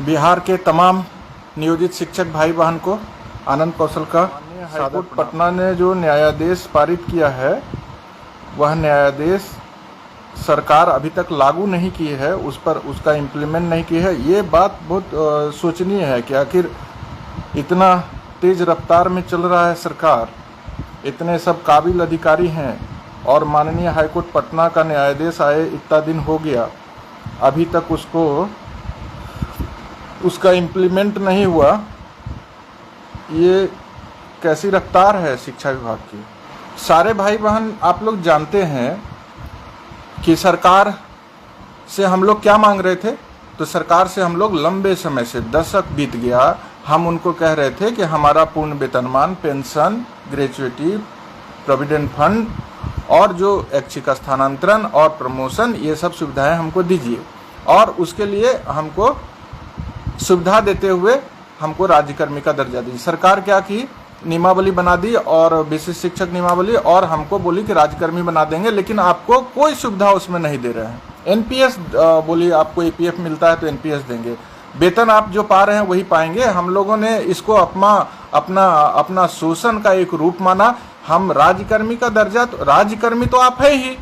बिहार के तमाम नियोजित शिक्षक भाई बहन को आनंद कौशल का हाईकोर्ट पटना ने जो न्यायादेश पारित किया है वह न्यायादेश सरकार अभी तक लागू नहीं की है, उस पर उसका इम्प्लीमेंट नहीं की है। ये बात बहुत सोचनीय है कि आखिर इतना तेज रफ्तार में चल रहा है सरकार, इतने सब काबिल अधिकारी हैं और माननीय हाईकोर्ट पटना का न्यायादेश आए इतना दिन हो गया, अभी तक उसका इम्प्लीमेंट नहीं हुआ। ये कैसी रफ्तार है शिक्षा विभाग की। सारे भाई बहन आप लोग जानते हैं कि सरकार से हम लोग क्या मांग रहे थे। तो सरकार से हम लोग लंबे समय से, दशक बीत गया, हम उनको कह रहे थे कि हमारा पूर्ण वेतनमान, पेंशन, ग्रेचुइटी, प्रोविडेंट फंड और जो ऐच्छिक स्थानांतरण और प्रमोशन, ये सब सुविधाएं हमको दीजिए। और उसके लिए हमको सुविधा देते हुए हमको राज्यकर्मी का दर्जा दीजिए। सरकार क्या की, नियमावली बना दी और विशिष्ट शिक्षक नियमावली, और हमको बोली कि राज्यकर्मी बना देंगे, लेकिन आपको कोई सुविधा उसमें नहीं दे रहे हैं। एनपीएस बोली आपको एपीएफ मिलता है तो एनपीएस देंगे, वेतन आप जो पा रहे हैं वही पाएंगे। हम लोगों ने इसको अपना शोषण का एक रूप माना। हम राज्यकर्मी का दर्जा, तो राज्यकर्मी तो आप है ही,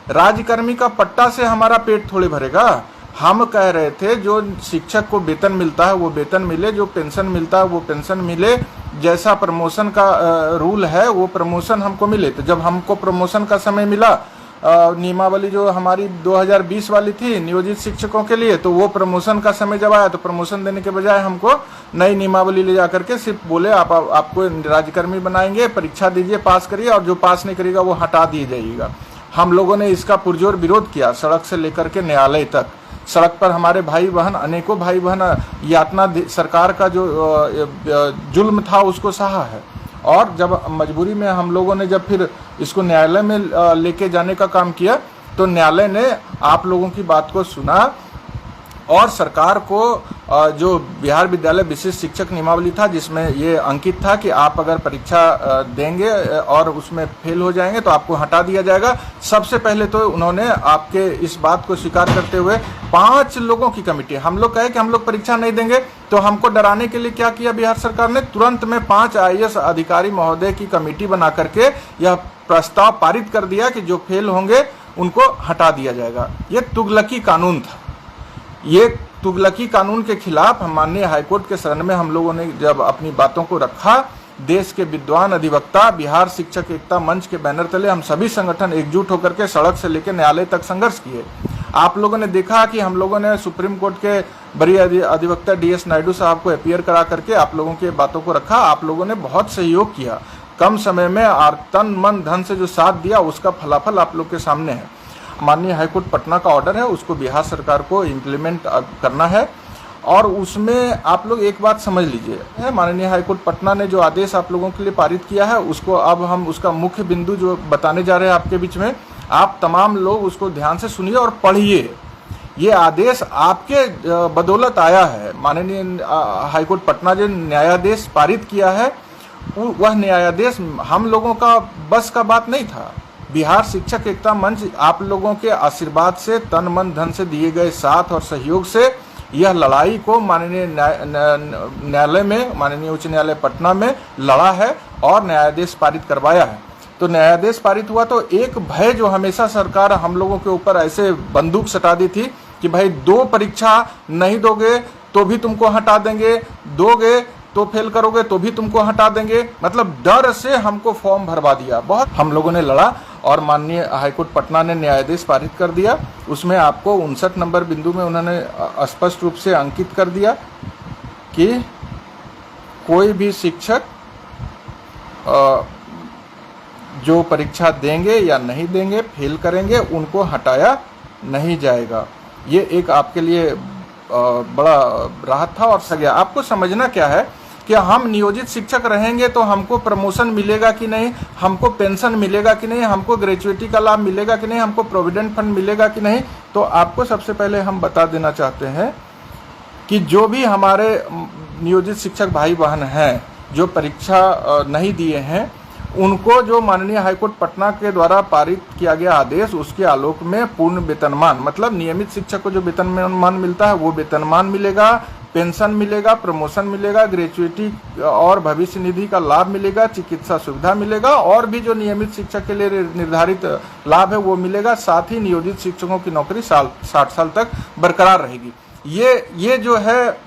राज्यकर्मी का पट्टा से हमारा पेट थोड़े भरेगा। हम कह रहे थे जो शिक्षक को वेतन मिलता है वो वेतन मिले, जो पेंशन मिलता है वो पेंशन मिले, जैसा प्रमोशन का रूल है वो प्रमोशन हमको मिले। तो जब हमको प्रमोशन का समय मिला, नियमावली जो हमारी 2020 वाली थी नियोजित शिक्षकों के लिए, तो वो प्रमोशन का समय जब आया तो प्रमोशन देने के बजाय हमको नई नियमावली ले जा करके सिर्फ बोले आपको राज्यकर्मी बनाएंगे, परीक्षा दीजिए, पास करिए, और जो पास नहीं करेगा वो हटा दिए जाइएगा। हम लोगों ने इसका पुरजोर विरोध किया, सड़क से लेकर के न्यायालय तक। सड़क पर हमारे भाई बहन, अनेकों भाई बहन यातना, सरकार का जो जुल्म था उसको सहा है। और जब मजबूरी में हम लोगों ने जब फिर इसको न्यायालय में लेके जाने का काम किया, तो न्यायालय ने आप लोगों की बात को सुना और सरकार को जो बिहार विद्यालय विशिष्ट शिक्षक नियमावली था, जिसमें ये अंकित था कि आप अगर परीक्षा देंगे और उसमें फेल हो जाएंगे तो आपको हटा दिया जाएगा। सबसे पहले तो उन्होंने आपके इस बात को स्वीकार करते हुए 5 लोगों की कमेटी, हम लोग कहे कि हम लोग परीक्षा नहीं देंगे, तो हमको डराने के लिए क्या किया बिहार सरकार ने, तुरंत में 5 IAS अधिकारी महोदय की कमेटी बना करके यह प्रस्ताव पारित कर दिया कि जो फेल होंगे उनको हटा दिया जाएगा। ये तुगलकी कानून था। ये तुगलकी कानून के खिलाफ हम माननीय हाईकोर्ट के शरण में हम लोगों ने जब अपनी बातों को रखा, देश के विद्वान अधिवक्ता, बिहार शिक्षक एकता मंच के बैनर तले हम सभी संगठन एकजुट होकर के सड़क से लेकर न्यायालय तक संघर्ष किए। आप लोगों ने देखा कि हम लोगों ने सुप्रीम कोर्ट के बड़ी अधिवक्ता DS नायडू साहब को अपीयर करा करके आप लोगों की बातों को रखा। आप लोगों ने बहुत सहयोग किया, कम समय में और तन मन धन से जो साथ दिया उसका फलाफल आप लोग के सामने है। माननीय हाईकोर्ट पटना का ऑर्डर है, उसको बिहार सरकार को इम्प्लीमेंट करना है। और उसमें आप लोग एक बात समझ लीजिए, माननीय हाईकोर्ट पटना ने जो आदेश आप लोगों के लिए पारित किया है, उसको अब हम उसका मुख्य बिंदु जो बताने जा रहे हैं आपके बीच में, आप तमाम लोग उसको ध्यान से सुनिए और पढ़िए। ये आदेश आपके बदौलत आया है। माननीय हाईकोर्ट पटना जो न्यायादेश पारित किया है, वह न्यायादेश हम लोगों का बस का बात नहीं था। बिहार शिक्षक एकता मंच आप लोगों के आशीर्वाद से, तन मन धन से दिए गए साथ और सहयोग से यह लड़ाई को माननीय न्यायालय में, माननीय उच्च न्यायालय पटना में लड़ा है और न्यायादेश पारित करवाया है। तो न्यायादेश पारित हुआ तो एक भय जो हमेशा सरकार हम लोगों के ऊपर ऐसे बंदूक सटा दी थी कि भाई 2 परीक्षा नहीं दोगे तो भी तुमको हटा देंगे, दोगे तो फेल करोगे तो भी तुमको हटा देंगे, मतलब डर से हमको फॉर्म भरवा दिया। बहुत हम लोगों ने लड़ा और माननीय हाईकोर्ट पटना ने न्यायादेश पारित कर दिया। उसमें आपको 59 नंबर बिंदु में उन्होंने स्पष्ट रूप से अंकित कर दिया कि कोई भी शिक्षक जो परीक्षा देंगे या नहीं देंगे, फेल करेंगे, उनको हटाया नहीं जाएगा। ये एक आपके लिए बड़ा राहत था। और सगया आपको समझना क्या है कि हम नियोजित शिक्षक रहेंगे तो हमको प्रमोशन मिलेगा कि नहीं, हमको पेंशन मिलेगा कि नहीं, हमको ग्रेचुइटी का लाभ मिलेगा कि नहीं, हमको प्रोविडेंट फंड मिलेगा कि नहीं। तो आपको सबसे पहले हम बता देना चाहते हैं कि जो भी हमारे नियोजित शिक्षक भाई बहन हैं जो परीक्षा नहीं दिए हैं, उनको जो माननीय हाईकोर्ट पटना के द्वारा पारित किया गया आदेश, उसके आलोक में पूर्ण वेतनमान, मतलब नियमित शिक्षक को जो वेतनमान मिलता है वो वेतनमान मिलेगा, पेंशन मिलेगा, प्रमोशन मिलेगा, ग्रेचुइटी और भविष्य निधि का लाभ मिलेगा, चिकित्सा सुविधा मिलेगा और भी जो नियमित शिक्षक के लिए निर्धारित लाभ है वो मिलेगा। साथ ही नियोजित शिक्षकों की नौकरी 60 साल तक बरकरार रहेगी। ये जो है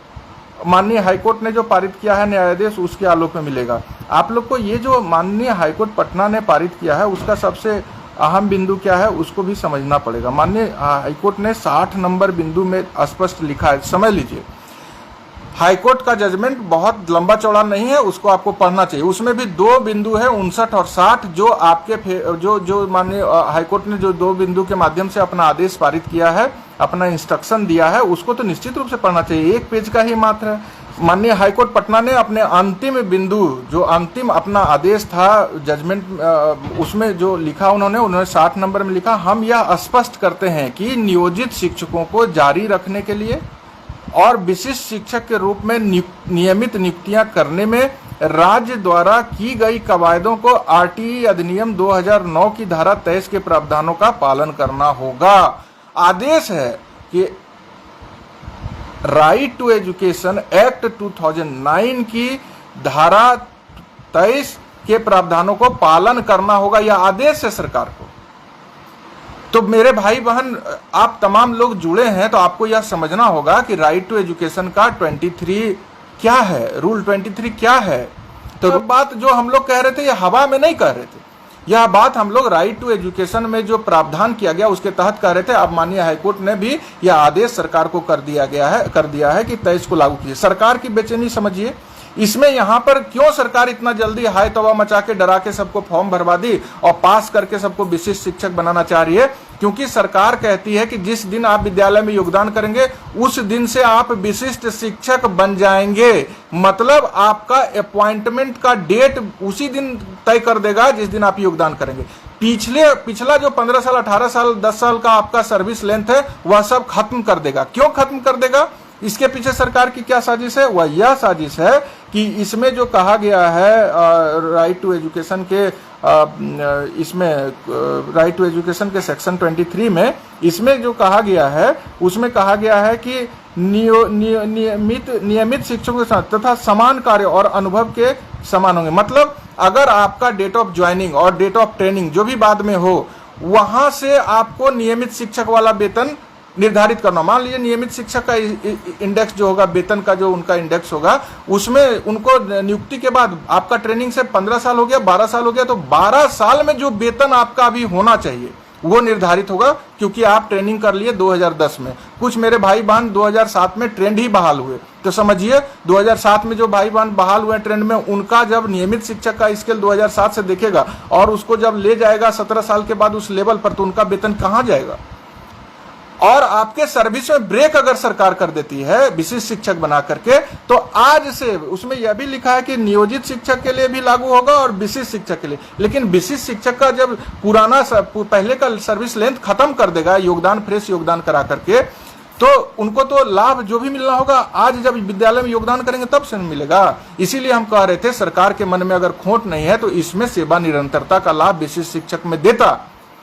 माननीय हाईकोर्ट ने जो पारित किया है न्यायाधीश, उसके आलोक में मिलेगा। आप लोग को ये जो माननीय हाईकोर्ट पटना ने पारित किया है उसका सबसे अहम बिंदु क्या है उसको भी समझना पड़ेगा। माननीय हाईकोर्ट ने 60 नंबर बिंदु में स्पष्ट लिखा है, समझ लीजिए। हाईकोर्ट का जजमेंट बहुत लंबा चौड़ा नहीं है, उसको आपको पढ़ना चाहिए। उसमें भी 2 बिंदु है 59 और 60 जो आपके जो माननीय हाईकोर्ट ने जो 2 बिंदु के माध्यम से अपना आदेश पारित किया है, अपना इंस्ट्रक्शन दिया है, उसको तो निश्चित रूप से पढ़ना चाहिए। 1 पेज का ही मात्र है। माननीय हाईकोर्ट पटना ने अपने अंतिम बिंदु जो अंतिम अपना आदेश था जजमेंट, उसमें जो लिखा उन्होंने 60 नंबर में लिखा, हम यह स्पष्ट करते हैं कि नियोजित शिक्षकों को जारी रखने के लिए और विशिष्ट शिक्षक के रूप में नियमित नियुक्तियां करने में राज्य द्वारा की गई कवायदों को आरटीई अधिनियम 2009 की धारा 23 के प्रावधानों का पालन करना होगा। आदेश है कि राइट टू एजुकेशन एक्ट 2009 की धारा 23 के प्रावधानों को पालन करना होगा। यह आदेश है सरकार को। तो मेरे भाई बहन, आप तमाम लोग जुड़े हैं तो आपको यह समझना होगा कि राइट टू एजुकेशन का 23 क्या है, रूल 23 क्या है। तो बात जो हम लोग कह रहे थे यह हवा में नहीं कह रहे थे, यह बात हम लोग राइट टू एजुकेशन में जो प्रावधान किया गया उसके तहत कह रहे थे। अब माननीय हाईकोर्ट ने भी यह आदेश सरकार को कर दिया है कि 23 को लागू कीजिए। सरकार की बेचैनी समझिए। इसमें यहाँ पर क्यों सरकार इतना जल्दी हाय तौबा मचा के डरा के सबको फॉर्म भरवा दी और पास करके सबको विशिष्ट शिक्षक बनाना चाह रही है? क्योंकि सरकार कहती है कि जिस दिन आप विद्यालय में योगदान करेंगे उस दिन से आप विशिष्ट शिक्षक बन जाएंगे। मतलब आपका अपॉइंटमेंट का डेट उसी दिन तय कर देगा जिस दिन आप योगदान करेंगे। पिछला जो 15 साल 18 साल 10 साल का आपका सर्विस लेंथ है वह सब खत्म कर देगा। क्यों खत्म कर देगा? इसके पीछे सरकार की क्या साजिश है? वह यह साजिश है कि इसमें जो कहा गया है राइट टू एजुकेशन के इसमें राइट टू एजुकेशन के सेक्शन 23 में इसमें जो कहा गया है उसमें कहा गया है कि नियमित शिक्षकों के साथ तथा समान कार्य और अनुभव के समान होंगे। मतलब अगर आपका डेट ऑफ ज्वाइनिंग और डेट ऑफ ट्रेनिंग जो भी बाद में हो, वहां से आपको नियमित शिक्षक वाला वेतन निर्धारित करना। मान लीजिए नियमित शिक्षक का इंडेक्स जो होगा, वेतन का जो उनका इंडेक्स होगा, उसमें उनको नियुक्ति के बाद आपका ट्रेनिंग से 15 साल हो गया, 12 साल हो गया, तो 12 साल में जो वेतन आपका अभी होना चाहिए वो निर्धारित होगा। क्योंकि आप ट्रेनिंग कर लिए 2010 में, कुछ मेरे भाई बहन 2007 में ट्रेंड ही बहाल हुए, तो समझिए 2007 में जो भाई बहन बहाल हुए ट्रेंड में, उनका जब नियमित शिक्षक का स्केल 2007 से देखेगा और उसको जब ले जाएगा 17 साल के बाद उस लेवल पर, तो उनका वेतन कहाँ जाएगा? और आपके सर्विस में ब्रेक अगर सरकार कर देती है विशिष्ट शिक्षक बना करके, तो आज से उसमें यह भी लिखा है कि नियोजित शिक्षक के लिए भी लागू होगा और विशिष्ट शिक्षक के लिए। लेकिन विशिष्ट शिक्षक का जब पहले का सर्विस लेंथ खत्म कर देगा योगदान, फ्रेश योगदान करा करके, तो उनको तो लाभ जो भी मिलना होगा आज जब विद्यालय में योगदान करेंगे तब से मिलेगा। इसीलिए हम कह रहे थे सरकार के मन में अगर खोट नहीं है तो इसमें सेवा निरंतरता का लाभ विशिष्ट शिक्षक में देता,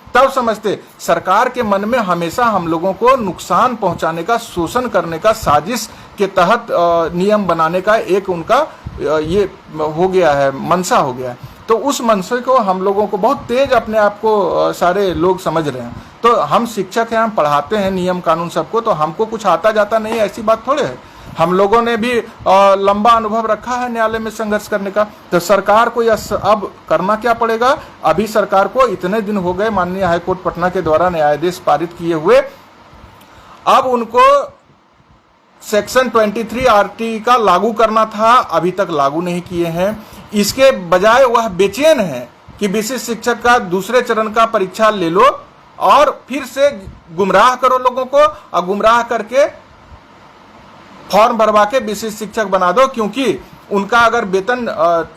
तब समझते। सरकार के मन में हमेशा हम लोगों को नुकसान पहुंचाने का, शोषण करने का, साजिश के तहत नियम बनाने का एक उनका ये हो गया है, मनसा हो गया है। तो उस मनसे को हम लोगों को बहुत तेज अपने आप को सारे लोग समझ रहे हैं। तो हम शिक्षक हैं, हम पढ़ाते हैं नियम कानून सबको, तो हमको कुछ आता जाता नहीं है ऐसी बात थोड़े है। हम लोगों ने भी लंबा अनुभव रखा है न्यायालय में संघर्ष करने का। तो सरकार को यह अब करना क्या पड़ेगा? अभी सरकार को इतने दिन हो गए माननीय हाईकोर्ट पटना के द्वारा न्यायाधीश पारित किए हुए, अब उनको सेक्शन 23 आरटीई का लागू करना था, अभी तक लागू नहीं किए हैं। इसके बजाय वह बेचैन है कि विशिष्ट शिक्षक का दूसरे चरण का परीक्षा ले लो और फिर से गुमराह करो लोगों को, और गुमराह करके फॉर्म भरवा के विशिष्ट शिक्षक बना दो। क्योंकि उनका अगर वेतन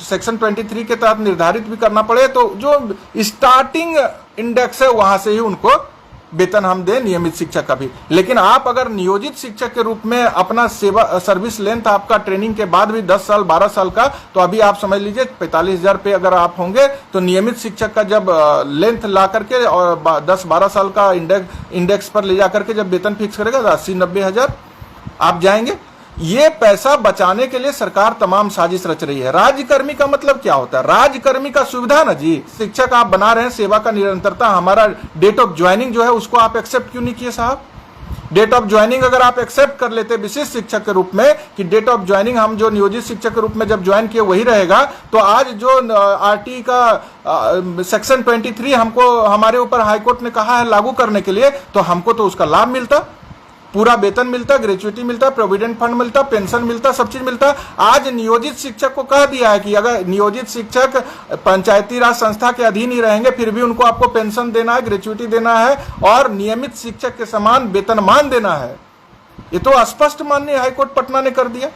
सेक्शन 23 के तहत निर्धारित भी करना पड़े तो जो स्टार्टिंग इंडेक्स है वहां से ही उनको वेतन हम दें नियमित शिक्षक का भी। लेकिन आप अगर नियोजित शिक्षक के रूप में अपना सर्विस लेंथ आपका ट्रेनिंग के बाद भी 10 साल 12 साल का, तो अभी आप समझ लीजिए 45,000 पे अगर आप होंगे, तो नियमित शिक्षक का जब लेंथ ला करके और 10-12 साल का इंडेक्स पर ले जा करके जब वेतन फिक्स करेगा तो 80-90 हजार आप जाएंगे। ये पैसा बचाने के लिए सरकार तमाम साजिश रच रही है। राज्यकर्मी का मतलब क्या होता है? राज्यकर्मी का सुविधा ना जी, शिक्षक आप बना रहे हैं, सेवा का निरंतरता, हमारा डेट ऑफ ज्वाइनिंग जो है उसको आप एक्सेप्ट क्यों नहीं किए साहब? डेट ऑफ ज्वाइनिंग अगर आप एक्सेप्ट कर लेते विशिष्ट शिक्षक के रूप में कि डेट ऑफ ज्वाइनिंग हम जो नियोजित शिक्षक के रूप में जब ज्वाइन किए वही रहेगा, तो आज जो आरटी का सेक्शन 23 हमको हमारे ऊपर हाईकोर्ट ने कहा है लागू करने के लिए, तो हमको तो उसका लाभ मिलता, पूरा वेतन मिलता, ग्रेचुइटी मिलता, प्रोविडेंट फंड मिलता, पेंशन मिलता, सब चीज मिलता। आज नियोजित शिक्षक को कह दिया है कि अगर नियोजित शिक्षक पंचायती राज संस्था के अधीन ही रहेंगे फिर भी उनको आपको पेंशन देना है, ग्रेचुइटी देना है और नियमित शिक्षक के समान वेतनमान देना है। ये तो स्पष्ट माननीय हाईकोर्ट पटना ने कर दिया।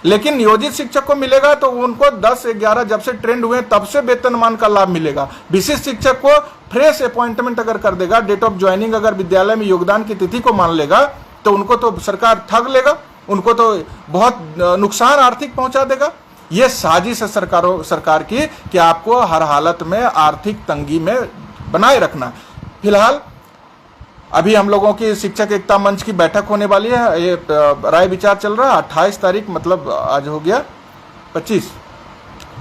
लेकिन नियोजित शिक्षक को मिलेगा तो उनको 10-11 जब से ट्रेंड हुए तब से वेतनमान का लाभ मिलेगा। विशिष्ट शिक्षक को फ्रेश अपॉइंटमेंट अगर कर देगा, डेट ऑफ ज्वाइनिंग अगर विद्यालय में योगदान की तिथि को मान लेगा, तो उनको तो सरकार ठग लेगा, उनको तो बहुत नुकसान आर्थिक पहुंचा देगा। यह साजिश है सरकार की कि आपको हर हालत में आर्थिक तंगी में बनाए रखना। फिलहाल अभी हम लोगों की शिक्षक एकता मंच की बैठक होने वाली है, ये राय विचार चल रहा है। 28 तारीख मतलब आज हो गया 25,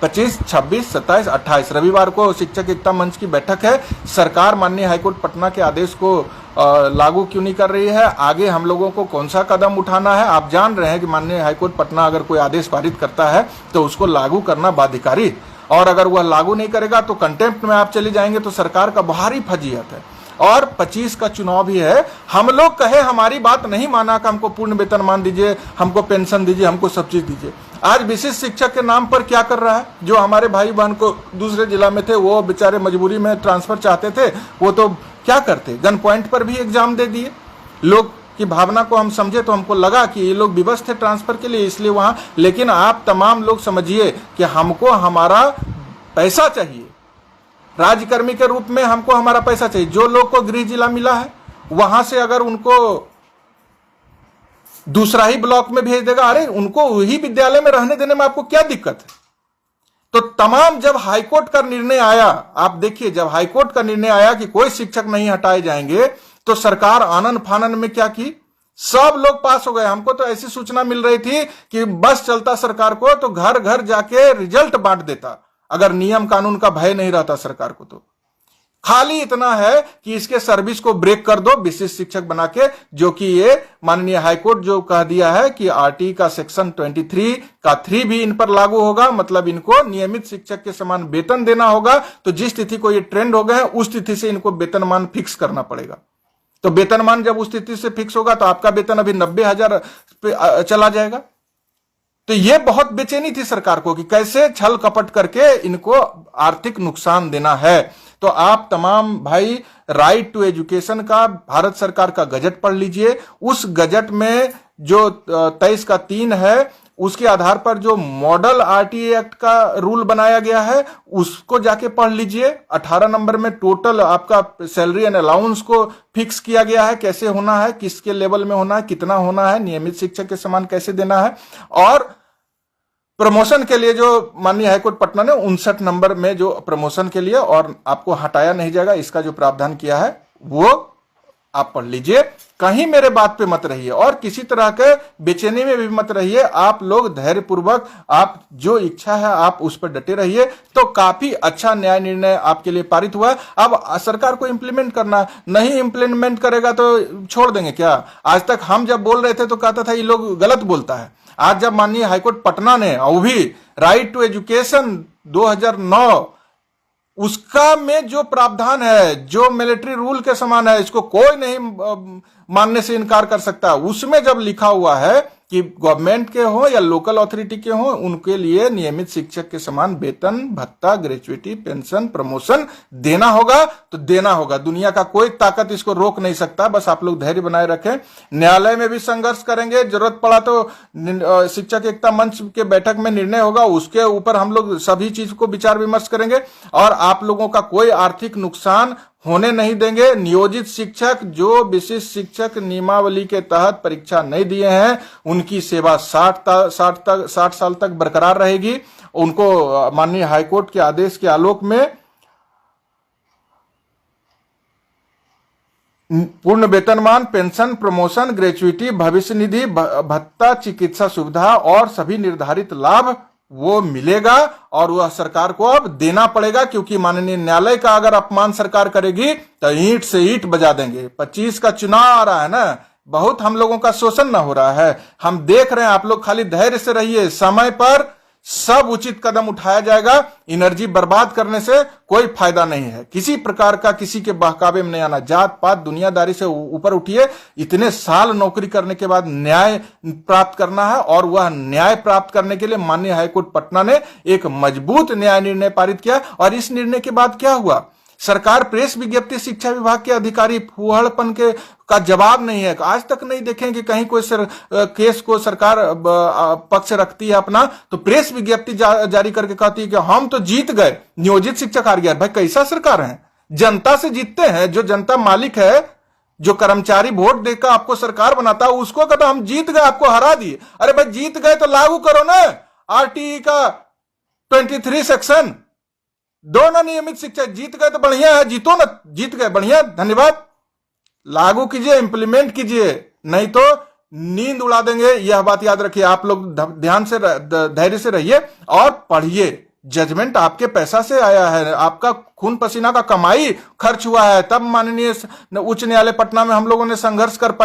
26, 27, 28 रविवार को शिक्षक एकता मंच की बैठक है। सरकार माननीय हाईकोर्ट पटना के आदेश को लागू क्यों नहीं कर रही है, आगे हम लोगों को कौन सा कदम उठाना है? आप जान रहे हैं कि माननीय हाईकोर्ट पटना अगर कोई आदेश पारित करता है तो उसको लागू करना बाध्यकारी, और अगर वह लागू नहीं करेगा तो कंटेम्प्ट में आप चले जाएंगे, तो सरकार का भारी फजीहत है। और 25 का चुनाव भी है, हम लोग कहे हमारी बात नहीं माना कि हमको पूर्ण वेतनमान दीजिए, हमको पेंशन दीजिए, हमको सब चीज दीजिए। आज विशिष्ट शिक्षक के नाम पर क्या कर रहा है? जो हमारे भाई बहन को दूसरे जिला में थे वो बेचारे मजबूरी में ट्रांसफर चाहते थे, वो तो क्या करते, गन पॉइंट पर भी एग्जाम दे दिए। लोग की भावना को हम समझे तो हमको लगा कि ये लोग विवश थे ट्रांसफर के लिए, इसलिए वहां। लेकिन आप तमाम लोग समझिए कि हमको हमारा पैसा चाहिए, राज्यकर्मी के रूप में हमको हमारा पैसा चाहिए। जो लोग को गृह जिला मिला है वहां से अगर उनको दूसरा ही ब्लॉक में भेज देगा, अरे उनको वही विद्यालय में रहने देने में आपको क्या दिक्कत है? तो तमाम जब हाईकोर्ट का निर्णय आया, आप देखिए जब हाईकोर्ट का निर्णय आया कि कोई शिक्षक नहीं हटाए जाएंगे, तो सरकार आनन फानन में क्या की, सब लोग पास हो गए। हमको तो ऐसी सूचना मिल रही थी कि बस चलता सरकार को तो घर घर जाके रिजल्ट बांट देता, अगर नियम कानून का भय नहीं रहता सरकार को। तो खाली इतना है कि इसके सर्विस को ब्रेक कर दो विशिष्ट शिक्षक बना के, जो कि ये माननीय हाईकोर्ट जो कह दिया है कि आरटी का सेक्शन 23 का 3 भी इन पर लागू होगा, मतलब इनको नियमित शिक्षक के समान वेतन देना होगा। तो जिस तिथि को ये ट्रेंड हो गए हैं उस तिथि से इनको वेतनमान फिक्स करना पड़ेगा। तो वेतनमान जब उस तिथि से फिक्स होगा तो आपका वेतन अभी 90,000 पे चला जाएगा। तो यह बहुत बेचैनी थी सरकार को कि कैसे छल कपट करके इनको आर्थिक नुकसान देना है। तो आप तमाम भाई राइट टू एजुकेशन का भारत सरकार का गजट पढ़ लीजिए। उस गजट में जो 23 का 3 है उसके आधार पर जो मॉडल आरटीए एक्ट का रूल बनाया गया है उसको जाके पढ़ लीजिए। 18 नंबर में टोटल आपका सैलरी एंड अलाउंस को फिक्स किया गया है, कैसे होना है, किसके लेवल में होना है, कितना होना है, नियमित शिक्षक के समान कैसे देना है। और प्रमोशन के लिए जो माननीय हाईकोर्ट पटना ने 59 नंबर में जो प्रमोशन के लिए और आपको हटाया नहीं जाएगा इसका जो प्रावधान किया है वो आप पढ़ लीजिए। कहीं मेरे बात पे मत रहिए और किसी तरह के बेचैनी में भी मत रहिए। आप लोग धैर्यपूर्वक आप जो इच्छा है आप उस पर डटे रहिए। तो काफी अच्छा न्याय निर्णय आपके लिए पारित हुआ। अब सरकार को इंप्लीमेंट करना, नहीं इंप्लीमेंट करेगा तो छोड़ देंगे क्या? आज तक हम जब बोल रहे थे तो कहता था ये लोग गलत बोलता है। आज जब माननीय हाईकोर्ट पटना ने वो भी राइट टू एजुकेशन 2009 उसका में जो प्रावधान है जो मिलिट्री रूल के समान है, इसको कोई नहीं मानने से इनकार कर सकता। उसमें जब लिखा हुआ है कि गवर्नमेंट के हो या लोकल अथॉरिटी के हो उनके लिए नियमित शिक्षक के समान वेतन, भत्ता, ग्रेचुइटी, पेंशन, प्रमोशन देना होगा तो देना होगा। दुनिया का कोई ताकत इसको रोक नहीं सकता। बस आप लोग धैर्य बनाए रखें। न्यायालय में भी संघर्ष करेंगे, जरूरत पड़ा तो शिक्षक एकता मंच के बैठक में निर्णय होगा, उसके ऊपर हम लोग सभी चीज को विचार विमर्श करेंगे और आप लोगों का कोई आर्थिक नुकसान होने नहीं देंगे। नियोजित शिक्षक जो विशिष्ट शिक्षक नियमावली के तहत परीक्षा नहीं दिए हैं उनकी सेवा 60 साल तक बरकरार रहेगी। उनको माननीय हाईकोर्ट के आदेश के आलोक में पूर्ण वेतनमान, पेंशन, प्रमोशन, ग्रेचुइटी, भविष्य निधि, भत्ता, चिकित्सा सुविधा और सभी निर्धारित लाभ वो मिलेगा और वह सरकार को अब देना पड़ेगा, क्योंकि माननीय न्यायालय का अगर अपमान सरकार करेगी तो ईंट से ईंट बजा देंगे। 25 का चुनाव आ रहा है ना, बहुत हम लोगों का शोषण ना हो रहा है, हम देख रहे हैं। आप लोग खाली धैर्य से रहिए, समय पर सब उचित कदम उठाया जाएगा। एनर्जी बर्बाद करने से कोई फायदा नहीं है, किसी प्रकार का किसी के बहकावे में नहीं आना। जात पात दुनियादारी से ऊपर उठिए। इतने साल नौकरी करने के बाद न्याय प्राप्त करना है और वह न्याय प्राप्त करने के लिए माननीय हाईकोर्ट पटना ने एक मजबूत न्याय निर्णय पारित किया। और इस निर्णय के बाद क्या हुआ, सरकार प्रेस विज्ञप्ति शिक्षा विभाग के अधिकारी फूहड़पन के का जवाब नहीं है। आज तक नहीं देखें कि कहीं कोई केस को सरकार पक्ष रखती है अपना, तो प्रेस विज्ञप्ति जारी करके कहती है कि हम तो जीत गए, नियोजित शिक्षक हार गया। भाई कैसा सरकार है? जनता से जीतते हैं, जो जनता मालिक है, जो कर्मचारी वोट देकर आपको सरकार बनाता है, उसको कहता हम जीत गए, आपको हरा दिए। अरे भाई जीत गए तो लागू करो ना आरटीई का 23 सेक्शन, दो ना नियमित शिक्षक। जीत गए तो बढ़िया है, जीतो ना, जीत गए बढ़िया, धन्यवाद। लागू कीजिए, इंप्लीमेंट कीजिए, नहीं तो नींद उड़ा देंगे। यह बात याद रखिए। आप लोग ध्यान से धैर्य से रहिए और पढ़िए। जजमेंट आपके पैसा से आया है, आपका खून पसीना का कमाई खर्च हुआ है, तब माननीय उच्च न्यायालय पटना में हम लोगों ने संघर्ष कर पाया।